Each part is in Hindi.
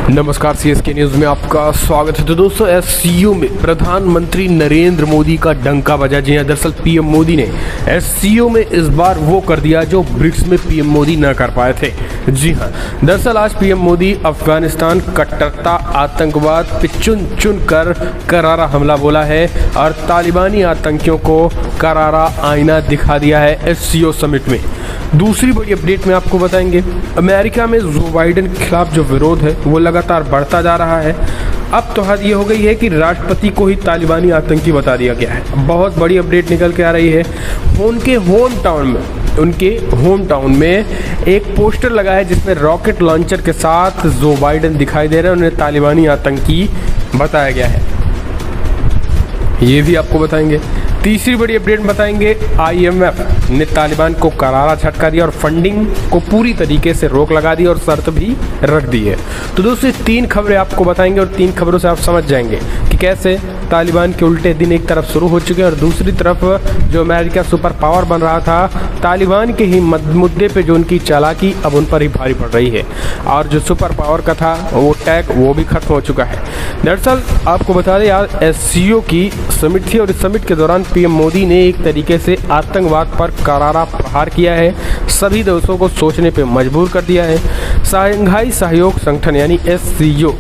नमस्कार, सीएसके न्यूज में आपका स्वागत है। तो दोस्तों, एससीओ में प्रधानमंत्री नरेंद्र मोदी का डंका बजा। जी हां, दरअसल पीएम मोदी ने एससीओ में इस बार वो कर दिया जो ब्रिक्स में पीएम मोदी न कर पाए थे। जी हां, दरअसल आज पीएम मोदी अफगानिस्तान कट्टरता आतंकवाद पे चुन चुन कर करारा हमला बोला है और तालिबानी आतंकियों को करारा आईना दिखा दिया है एससीओ समिट में। दूसरी बड़ी अपडेट में आपको बताएंगे, अमेरिका में जो बाइडेन के खिलाफ जो विरोध है वो लगातार बढ़ता जा रहा है। अब तो हद ये हो गई है कि राष्ट्रपति को ही तालिबानी आतंकी बता दिया गया है। बहुत बड़ी अपडेट निकल के आ रही है। उनके होम टाउन में एक पोस्टर लगा है जिसमें रॉकेट लॉन्चर के साथ जो बाइडेन दिखाई दे रहे हैं, उन्हें तालिबानी आतंकी बताया गया है। ये भी आपको बताएंगे। तीसरी बड़ी अपडेट बताएंगे, आईएमएफ ने तालिबान को करारा झटका दिया और फंडिंग को पूरी तरीके से रोक लगा दी और शर्त भी रख दी है। तो दोस्तों, तीन खबरें आपको बताएंगे और तीन खबरों से आप समझ जाएंगे कि कैसे तालिबान के उल्टे दिन एक तरफ शुरू हो चुके हैं और दूसरी तरफ जो अमेरिका सुपर पावर बन रहा था, तालिबान के ही मुद्दे पे जो उनकी चालाकी अब उन पर ही भारी पड़ रही है और जो सुपर पावर का था वो टैग वो भी खत्म हो चुका है। दरअसल आपको बता दें, यार एससीओ की समिट थी और इस समिट के दौरान पीएम मोदी ने एक तरीके से आतंकवाद पर करारा प्रहार किया है, सभी देशों को सोचने पे मजबूर कर दिया है। शंघाई सहयोग संगठन यानी एससीओ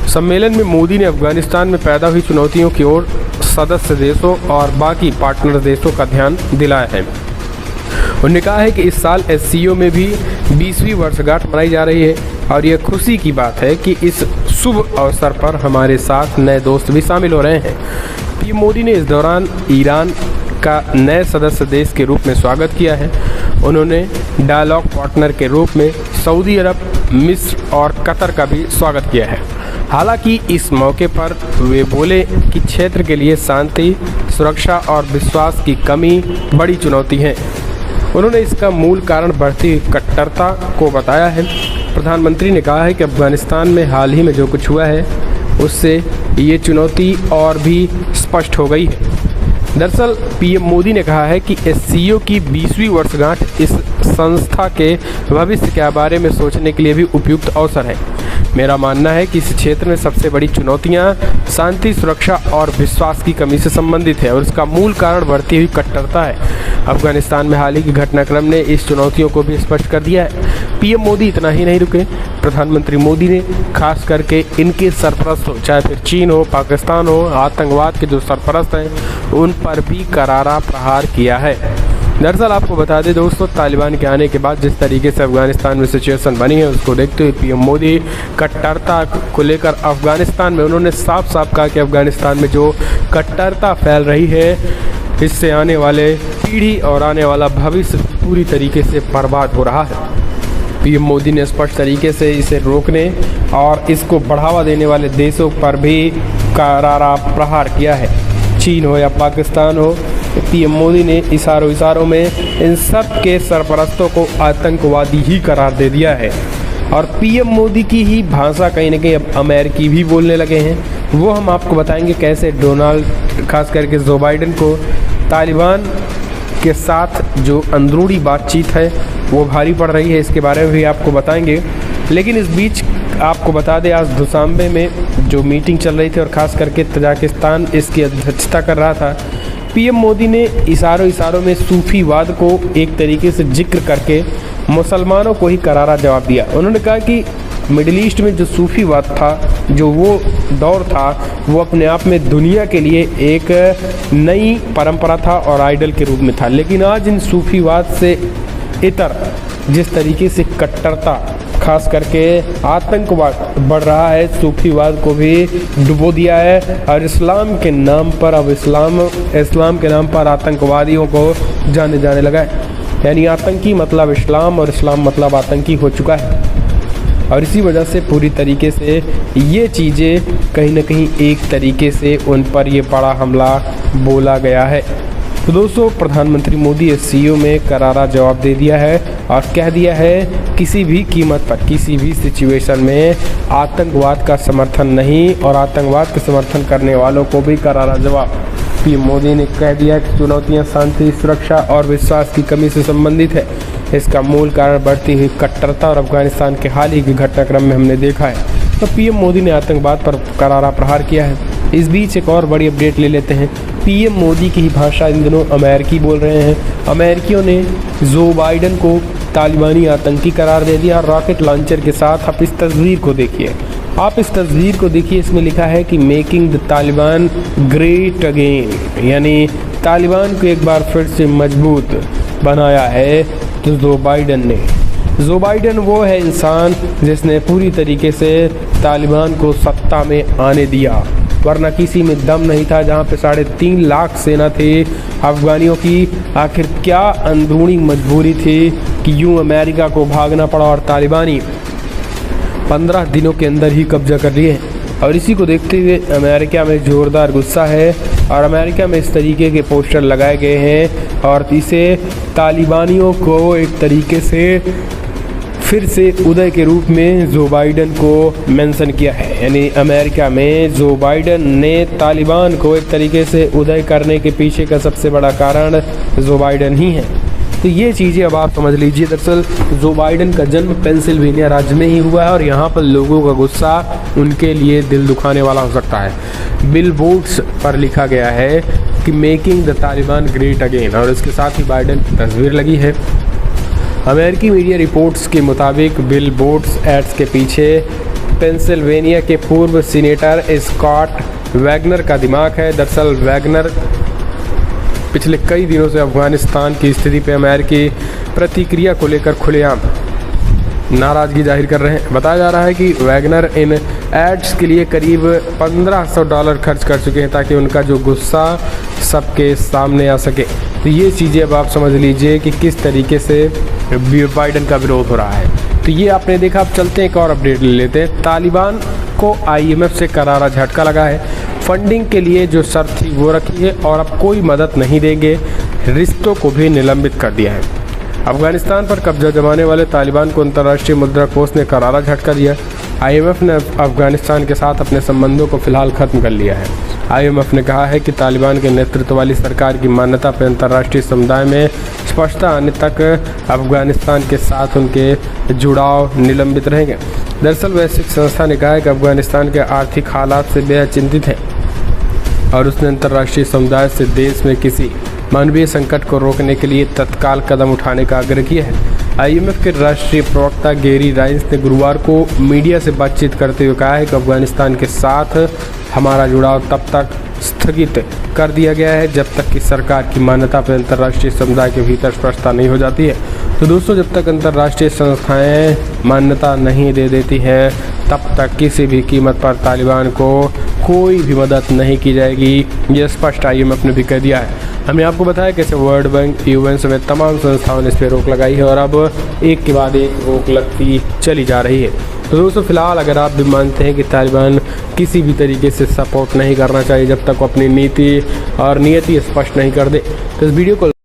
सम्मेलन में मोदी ने अफगानिस्तान में पैदा हुई चुनौतियों की ओर सदस्य देशों और बाकी पार्टनर देशों का ध्यान दिलाया है। उन्होंने कहा है कि इस साल एससीओ में भी 20वीं वर्षगांठ मनाई जा रही है और यह खुशी की बात है कि इस शुभ अवसर पर हमारे साथ नए दोस्त भी शामिल हो रहे हैं। पीएम मोदी ने इस दौरान ईरान का नए सदस्य देश के रूप में स्वागत किया है। उन्होंने डायलॉग पार्टनर के रूप में सऊदी अरब, मिस्र और कतर का भी स्वागत किया है। हालांकि इस मौके पर वे बोले कि क्षेत्र के लिए शांति, सुरक्षा और विश्वास की कमी बड़ी चुनौती है। उन्होंने इसका मूल कारण बढ़ती कट्टरता को बताया है। प्रधानमंत्री ने कहा है कि अफगानिस्तान में हाल ही में जो कुछ हुआ है उससे ये चुनौती और भी स्पष्ट हो गई है। दरअसल पीएम मोदी ने कहा है कि एससीओ की 20वीं वर्षगांठ इस संस्था के भविष्य के बारे में सोचने के लिए भी उपयुक्त अवसर है। मेरा मानना है कि इस क्षेत्र में सबसे बड़ी चुनौतियां शांति, सुरक्षा और विश्वास की कमी से संबंधित है और इसका मूल कारण बढ़ती हुई कट्टरता है। अफगानिस्तान में हाल ही के घटनाक्रम ने इस चुनौतियों को भी स्पष्ट कर दिया है। पीएम मोदी इतना ही नहीं रुके, प्रधानमंत्री मोदी ने खास करके इनके सरपरस्त हो, चाहे फिर चीन हो, पाकिस्तान हो, आतंकवाद के जो सरपरस्त हैं उन पर भी करारा प्रहार किया है। दरअसल आपको बता दें दोस्तों, तालिबान के आने के बाद जिस तरीके से अफगानिस्तान में सिचुएशन बनी है उसको देखते हुए पीएम मोदी कट्टरता को लेकर अफगानिस्तान में उन्होंने साफ साफ कहा कि अफगानिस्तान में जो कट्टरता फैल रही है इससे आने वाले पीढ़ी और आने वाला भविष्य पूरी तरीके से बर्बाद हो रहा है। पीएम मोदी ने स्पष्ट तरीके से इसे रोकने और इसको बढ़ावा देने वाले देशों पर भी करारा प्रहार किया है। चीन हो या पाकिस्तान हो, पीएम मोदी ने इशारों में इन सब के सरपरस्तों को आतंकवादी ही करार दे दिया है और पीएम मोदी की ही भाषा कहीं ना कहीं अब अमेरिकी भी बोलने लगे हैं। वो हम आपको बताएंगे कैसे डोनाल्ड, खास करके जो बाइडेन को तालिबान के साथ जो अंदरूनी बातचीत है वो भारी पड़ रही है, इसके बारे में भी आपको बताएंगे। लेकिन इस बीच आपको बता दें, आज दुशांबे में जो मीटिंग चल रही थी और ख़ास करके तजाकिस्तान इसकी अध्यक्षता कर रहा था, पीएम मोदी ने इशारों में सूफीवाद को एक तरीके से जिक्र करके मुसलमानों को ही करारा जवाब दिया। उन्होंने कहा कि मिडिल ईस्ट में जो सूफीवाद था, जो वो दौर था, वो अपने आप में दुनिया के लिए एक नई परंपरा था और आइडल के रूप में था। लेकिन आज इन सूफीवाद से इतर जिस तरीके से कट्टरता, खास करके आतंकवाद बढ़ रहा है, सूफीवाद को भी डुबो दिया है और इस्लाम के नाम पर अब इस्लाम के नाम पर आतंकवादियों को जाने लगा है। यानी आतंकी मतलब इस्लाम और इस्लाम मतलब आतंकी हो चुका है और इसी वजह से पूरी तरीके से ये चीज़ें कहीं ना कहीं एक तरीके से उन पर ये बड़ा हमला बोला गया है। तो दोस्तों, प्रधानमंत्री मोदी एससीओ में करारा जवाब दे दिया है और कह दिया है किसी भी कीमत पर, किसी भी सिचुएशन में आतंकवाद का समर्थन नहीं और आतंकवाद का समर्थन करने वालों को भी करारा जवाब। पीएम मोदी ने कह दिया कि चुनौतियां शांति, सुरक्षा और विश्वास की कमी से संबंधित है। इसका मूल कारण बढ़ती हुई कट्टरता और अफगानिस्तान के हाल ही के घटनाक्रम में हमने देखा है। तो पीएम मोदी ने आतंकवाद पर करारा प्रहार किया है। इस बीच एक और बड़ी अपडेट ले लेते हैं। पीएम मोदी की ही भाषा इन दिनों अमेरिकी बोल रहे हैं। अमेरिकियों ने जो बाइडन को तालिबानी आतंकी करार दे दिया। रॉकेट लॉन्चर के साथ आप इस तस्वीर को देखिए, इसमें लिखा है कि making the Taliban great again, यानी तालिबान को एक बार फिर से मजबूत बनाया है तो जो बाइडन ने। जो बाइडन वो है इंसान जिसने पूरी तरीके से तालिबान को सत्ता में आने दिया, वरना किसी में दम नहीं था। जहाँ पे 3.5 लाख सेना थे अफगानियों की, आखिर क्या अंदरूनी मजबूरी थी कि यूं अमेरिका को भागना पड़ा और तालिबानी 15 दिनों के अंदर ही कब्जा कर लिए। और इसी को देखते हुए अमेरिका में ज़ोरदार गुस्सा है और अमेरिका में इस तरीके के पोस्टर लगाए गए हैं और इसे तालिबानियों को एक तरीके से फिर से उदय के रूप में जो बाइडन को मेंशन किया है। यानी अमेरिका में जो बाइडन ने तालिबान को एक तरीके से उदय करने के पीछे का सबसे बड़ा कारण जो बाइडन ही है। तो ये चीज़ें अब आप समझ लीजिए। दरअसल जो बाइडन का जन्म पेंसिल्वेनिया राज्य में ही हुआ है और यहाँ पर लोगों का गुस्सा उनके लिए दिल दुखाने वाला हो सकता है। बिलबोर्ड्स पर लिखा गया है कि making the Taliban great again, और इसके साथ ही बाइडन की तस्वीर लगी है। अमेरिकी मीडिया रिपोर्ट्स के मुताबिक बिलबोर्ड्स एड्स के पीछे पेंसिल्वेनिया के पूर्व सीनेटर स्कॉट वैगनर का दिमाग है। दरअसल वैगनर पिछले कई दिनों से अफगानिस्तान की स्थिति पर अमेरिकी प्रतिक्रिया को लेकर खुलेआम नाराज़गी जाहिर कर रहे हैं। बताया जा रहा है कि वैगनर इन एड्स के लिए करीब $1500 खर्च कर चुके हैं ताकि उनका जो गुस्सा सबके सामने आ सके। तो ये चीज़ें अब आप समझ लीजिए कि किस तरीके से बाइडन का विरोध हो रहा है। तो ये आपने देखा। अब चलते हैं एक और अपडेट ले लेते हैं। तालिबान को IMF से करारा झटका लगा है। फंडिंग के लिए जो शर्त थी वो रखी है और अब कोई मदद नहीं देंगे। रिश्तों को भी निलंबित कर दिया है। अफगानिस्तान पर कब्जा जमाने वाले तालिबान को अंतर्राष्ट्रीय मुद्रा कोष ने करारा झटका दिया। IMF ने अफगानिस्तान के साथ अपने संबंधों को फिलहाल खत्म कर लिया है। IMF ने कहा है कि तालिबान के नेतृत्व वाली सरकार की मान्यता पर अंतर्राष्ट्रीय समुदाय में स्पष्टता आने तक अफगानिस्तान के साथ उनके जुड़ाव निलंबित रहेंगे। दरअसल वैश्विक संस्था ने कहा है कि अफगानिस्तान के आर्थिक हालात से बेहद चिंतित है और उसने अंतर्राष्ट्रीय समुदाय से देश में किसी मानवीय संकट को रोकने के लिए तत्काल कदम उठाने का आग्रह किया है। IMF के राष्ट्रीय प्रवक्ता गेरी राइंस ने गुरुवार को मीडिया से बातचीत करते हुए कहा है कि अफगानिस्तान के साथ हमारा जुड़ाव तब तक स्थगित कर दिया गया है जब तक कि सरकार की मान्यता पर अंतर्राष्ट्रीय समुदाय के भीतर स्पष्टता नहीं हो जाती है। तो दोस्तों, जब तक अंतर्राष्ट्रीय संस्थाएं मान्यता नहीं दे देती हैं तब तक किसी भी कीमत पर तालिबान को कोई भी मदद नहीं की जाएगी। ये स्पष्ट IMF ने भी कह दिया है। हमने आपको बताया कैसे वर्ल्ड बैंक, UN समेत तमाम संस्थाओं ने इस पर रोक लगाई है और अब एक के बाद एक रोक लगती चली जा रही है। तो दोस्तों, फिलहाल अगर आप भी मानते हैं कि तालिबान किसी भी तरीके से सपोर्ट नहीं करना चाहिए जब तक वो अपनी नीति और नियति स्पष्ट नहीं कर दे, तो इस वीडियो को